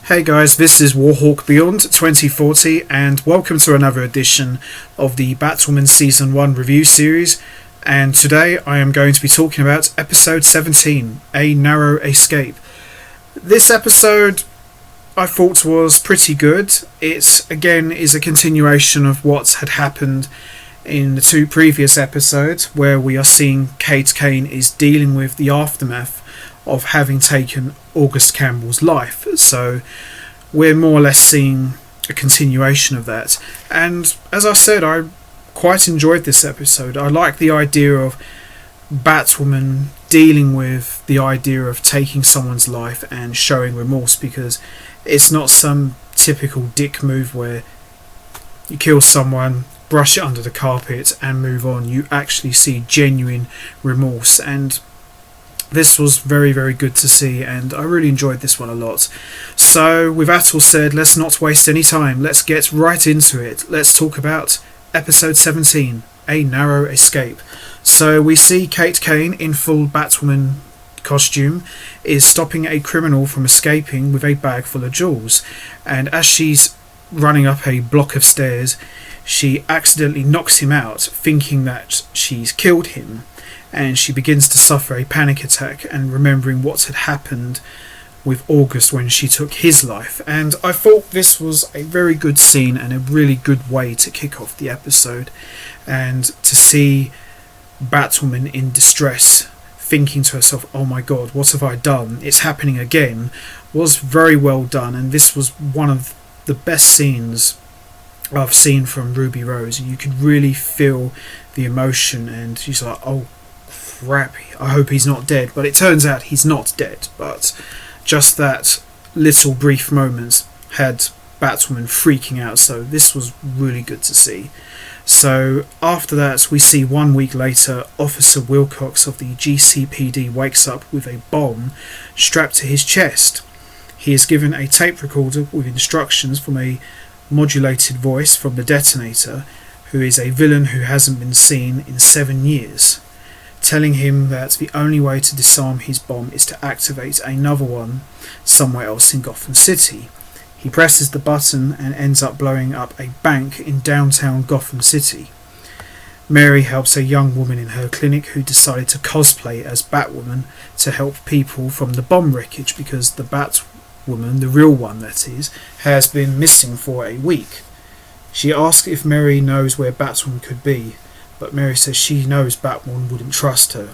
Hey guys, this is Warhawk Beyond 2040 and welcome to another edition of the Batwoman Season 1 review series, and today I am going to be talking about episode 17, A Narrow Escape. This episode I thought was pretty good. It again is a continuation of what had happened in the two previous episodes, where we are seeing Kate Kane is dealing with the aftermath of having taken August Campbell's life. So we're more or less seeing a continuation of that. And as I said, I quite enjoyed this episode. I like the idea of Batwoman dealing with the idea of taking someone's life and showing remorse, because it's not some typical dick move where you kill someone, brush it under the carpet and move on. You actually see genuine remorse, and this was very, very good to see, and I really enjoyed this one a lot. So with that all said, let's not waste any time. Let's get right into it. Let's talk about episode 17, A Narrow Escape. So we see Kate Kane in full Batwoman costume is stopping a criminal from escaping with a bag full of jewels, and as she's running up a block of stairs, she accidentally knocks him out, thinking that she's killed him. And she begins to suffer a panic attack and remembering what had happened with August when she took his life. And I thought this was a very good scene and a really good way to kick off the episode. And to see Batwoman in distress, thinking to herself, oh my god, what have I done? It's happening again, was very well done. And this was one of the best scenes I've seen from Ruby Rose. You could really feel the emotion, and she's like, oh crap, I hope he's not dead. But it turns out he's not dead, but just that little brief moment had Batwoman freaking out, so this was really good to see. So after that, we see 1 week later, Officer Wilcox of the GCPD wakes up with a bomb strapped to his chest. He is given a tape recorder with instructions from a modulated voice from the detonator, who is a villain who hasn't been seen in 7 years, telling him that the only way to disarm his bomb is to activate another one somewhere else in Gotham City. He presses the button and ends up blowing up a bank in downtown Gotham City. Mary helps a young woman in her clinic who decided to cosplay as Batwoman to help people from the bomb wreckage, because the Batwoman, the real one that is, has been missing for a week. She asks if Mary knows where Batwoman could be, but Mary says she knows Batwoman wouldn't trust her.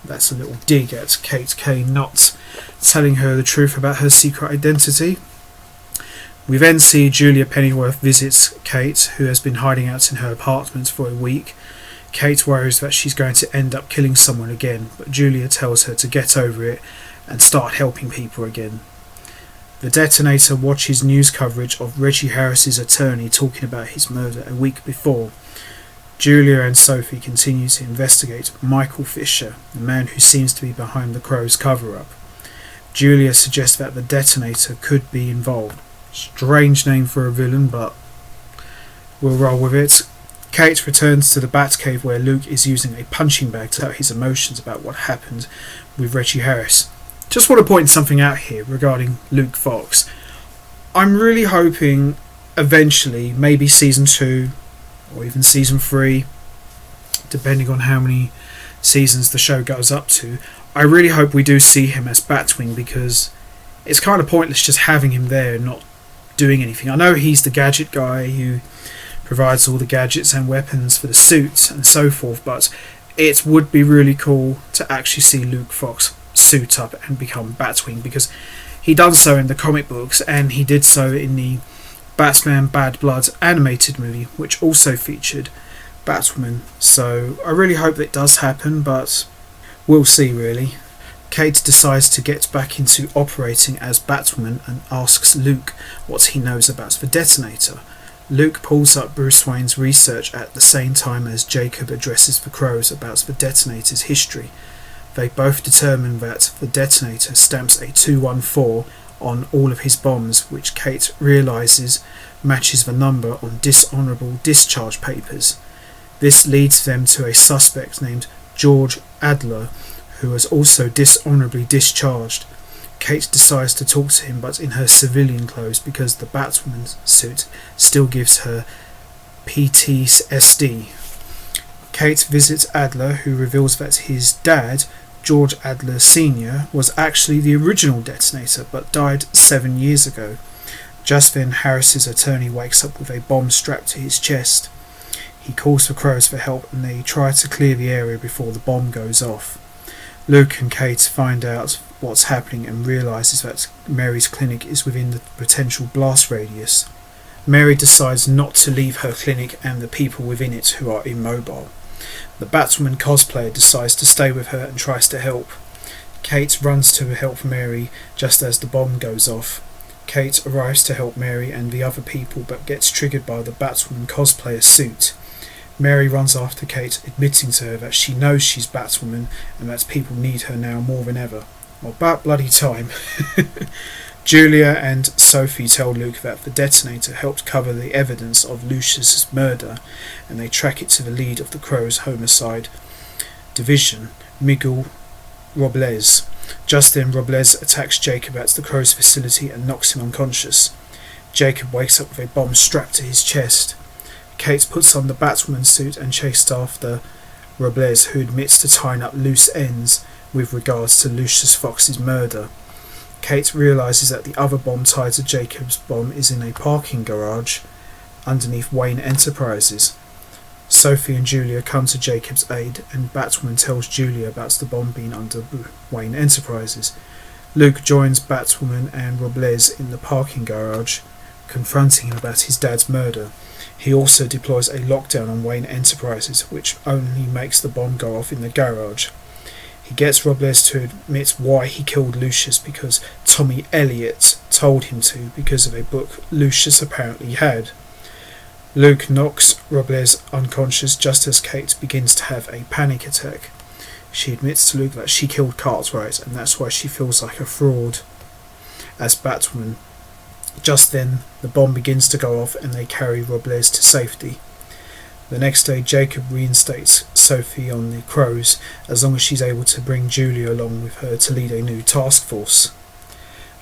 That's a little dig at Kate Kane not telling her the truth about her secret identity. We then see Julia Pennyworth visits Kate, who has been hiding out in her apartment for a week. Kate worries that she's going to end up killing someone again, but Julia tells her to get over it and start helping people again. The detonator watches news coverage of Reggie Harris's attorney talking about his murder a week before. Julia and Sophie continue to investigate Michael Fisher, the man who seems to be behind the Crow's cover-up. Julia suggests that the detonator could be involved. Strange name for a villain, but we'll roll with it. Kate returns to the Batcave, where Luke is using a punching bag to tell his emotions about what happened with Reggie Harris. Just want to point something out here regarding Luke Fox. I'm really hoping eventually, maybe season 2 or even season 3, depending on how many seasons the show goes up to, I really hope we do see him as Batwing, because it's kind of pointless just having him there and not doing anything. I know he's the gadget guy who provides all the gadgets and weapons for the suit and so forth, but it would be really cool to actually see Luke Fox suit up and become Batwing, because he done so in the comic books and he did so in the Batman Bad Blood animated movie, which also featured Batwoman. So I really hope that does happen, but we'll see really. Kate decides to get back into operating as Batwoman and asks Luke what he knows about the detonator. Luke pulls up Bruce Wayne's research at the same time as Jacob addresses the Crows about the detonator's history. They both determine that the detonator stamps a 214 on all of his bombs, which Kate realises matches the number on dishonourable discharge papers. This leads them to a suspect named George Adler, who was also dishonourably discharged. Kate decides to talk to him, but in her civilian clothes, because the Batwoman suit still gives her PTSD. Kate visits Adler, who reveals that his dad, George Adler Sr., was actually the original detonator, but died 7 years ago. Just then, Harris's attorney wakes up with a bomb strapped to his chest. He calls the Crows for help, and they try to clear the area before the bomb goes off. Luke and Kate find out what's happening and realises that Mary's clinic is within the potential blast radius. Mary decides not to leave her clinic and the people within it who are immobile. The Batwoman cosplayer decides to stay with her and tries to help. Kate runs to help Mary just as the bomb goes off. Kate arrives to help Mary and the other people, but gets triggered by the Batwoman cosplayer suit. Mary runs after Kate, admitting to her that she knows she's Batwoman and that people need her now more than ever. Well, about bloody time. Julia and Sophie tell Luke that the detonator helped cover the evidence of Lucius's murder, and they track it to the lead of the Crow's homicide division, Miguel Robles. Just then, Robles attacks Jacob at the Crow's facility and knocks him unconscious. Jacob wakes up with a bomb strapped to his chest. Kate puts on the Batwoman suit and chases after Robles, who admits to tying up loose ends with regards to Lucius Fox's murder. Kate realises that the other bomb tied to Jacob's bomb is in a parking garage underneath Wayne Enterprises. Sophie and Julia come to Jacob's aid, and Batwoman tells Julia about the bomb being under Wayne Enterprises. Luke joins Batwoman and Robles in the parking garage, confronting him about his dad's murder. He also deploys a lockdown on Wayne Enterprises, which only makes the bomb go off in the garage. He gets Robles to admit why he killed Lucius, because Tommy Elliot told him to, because of a book Lucius apparently had. Luke knocks Robles unconscious just as Kate begins to have a panic attack. She admits to Luke that she killed Cartwright, and that's why she feels like a fraud as Batwoman. Just then, the bomb begins to go off and they carry Robles to safety. The next day, Jacob reinstates Sophie on the Crows, as long as she's able to bring Julia along with her to lead a new task force.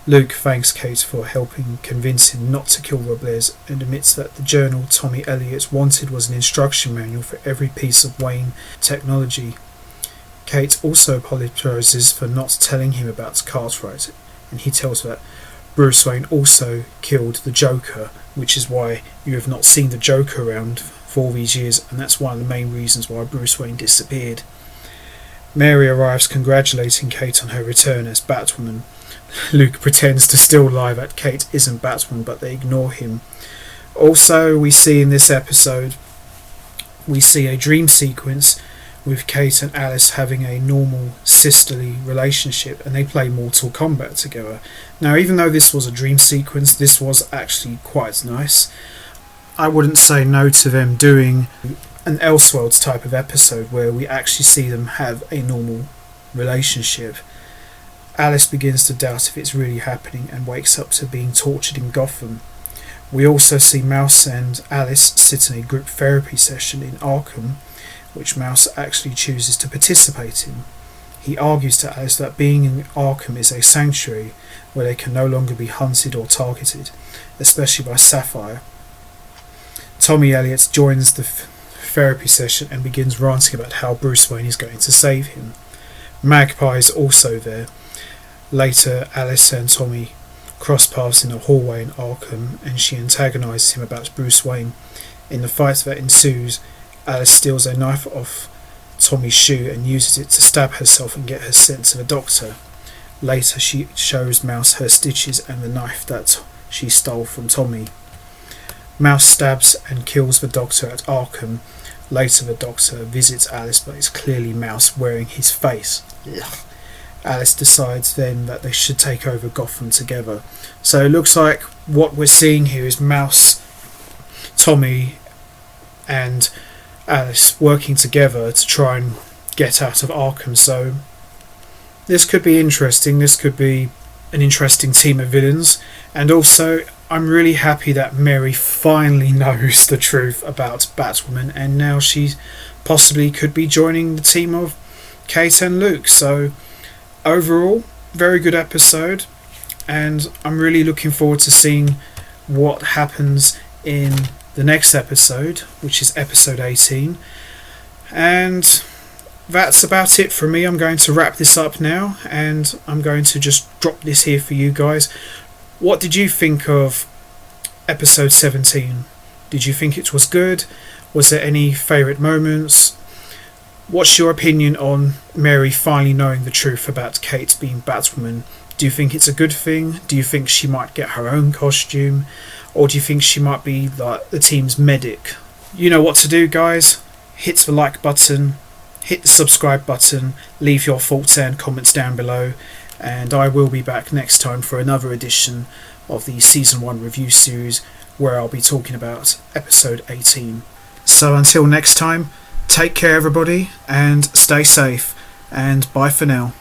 Luke thanks Kate for helping convince him not to kill Robles, and admits that the journal Tommy Elliot wanted was an instruction manual for every piece of Wayne technology. Kate also apologizes for not telling him about Cartwright, and he tells her that Bruce Wayne also killed the Joker, which is why you have not seen the Joker around for all these years, and that's one of the main reasons why Bruce Wayne disappeared. Mary arrives congratulating Kate on her return as Batwoman. Luke pretends to still lie that Kate isn't Batwoman, but they ignore him. Also, we see in this episode, we see a dream sequence with Kate and Alice having a normal sisterly relationship, and they play Mortal Kombat together. Now, even though this was a dream sequence, this was actually quite nice. I wouldn't say no to them doing an Elseworlds type of episode where we actually see them have a normal relationship. Alice begins to doubt if it's really happening and wakes up to being tortured in Gotham. We also see Mouse and Alice sit in a group therapy session in Arkham, which Mouse actually chooses to participate in. He argues to Alice that being in Arkham is a sanctuary where they can no longer be hunted or targeted, especially by Sapphire. Tommy Elliot joins the therapy session and begins ranting about how Bruce Wayne is going to save him. Magpie is also there. Later, Alice and Tommy cross paths in a hallway in Arkham, and she antagonises him about Bruce Wayne. In the fight that ensues, Alice steals a knife off Tommy's shoe and uses it to stab herself and get her sent to the doctor. Later, she shows Mouse her stitches and the knife that she stole from Tommy. Mouse stabs and kills the doctor at Arkham. Later, the doctor visits Alice, but it's clearly Mouse wearing his face. Ugh. Alice decides then that they should take over Gotham together. So it looks like what we're seeing here is Mouse, Tommy and Alice working together to try and get out of Arkham. So this could be interesting. This could be an interesting team of villains. And also, I'm really happy that Mary finally knows the truth about Batwoman, and now she possibly could be joining the team of Kate and Luke. So overall, very good episode. and I'm really looking forward to seeing what happens in the next episode, which is episode 18. And that's about it from me. I'm going to wrap this up now, and I'm going to just drop this here for you guys. What did you think of episode 17? Did you think it was good? Was there any favourite moments? What's your opinion on Mary finally knowing the truth about Kate being Batwoman? Do you think it's a good thing? Do you think she might get her own costume? Or do you think she might be like the team's medic? You know what to do, guys. Hit the like button, hit the subscribe button, leave your thoughts and comments down below, and I will be back next time for another edition of the Season 1 review series, where I'll be talking about episode 18. So until next time, take care everybody, and stay safe, and bye for now.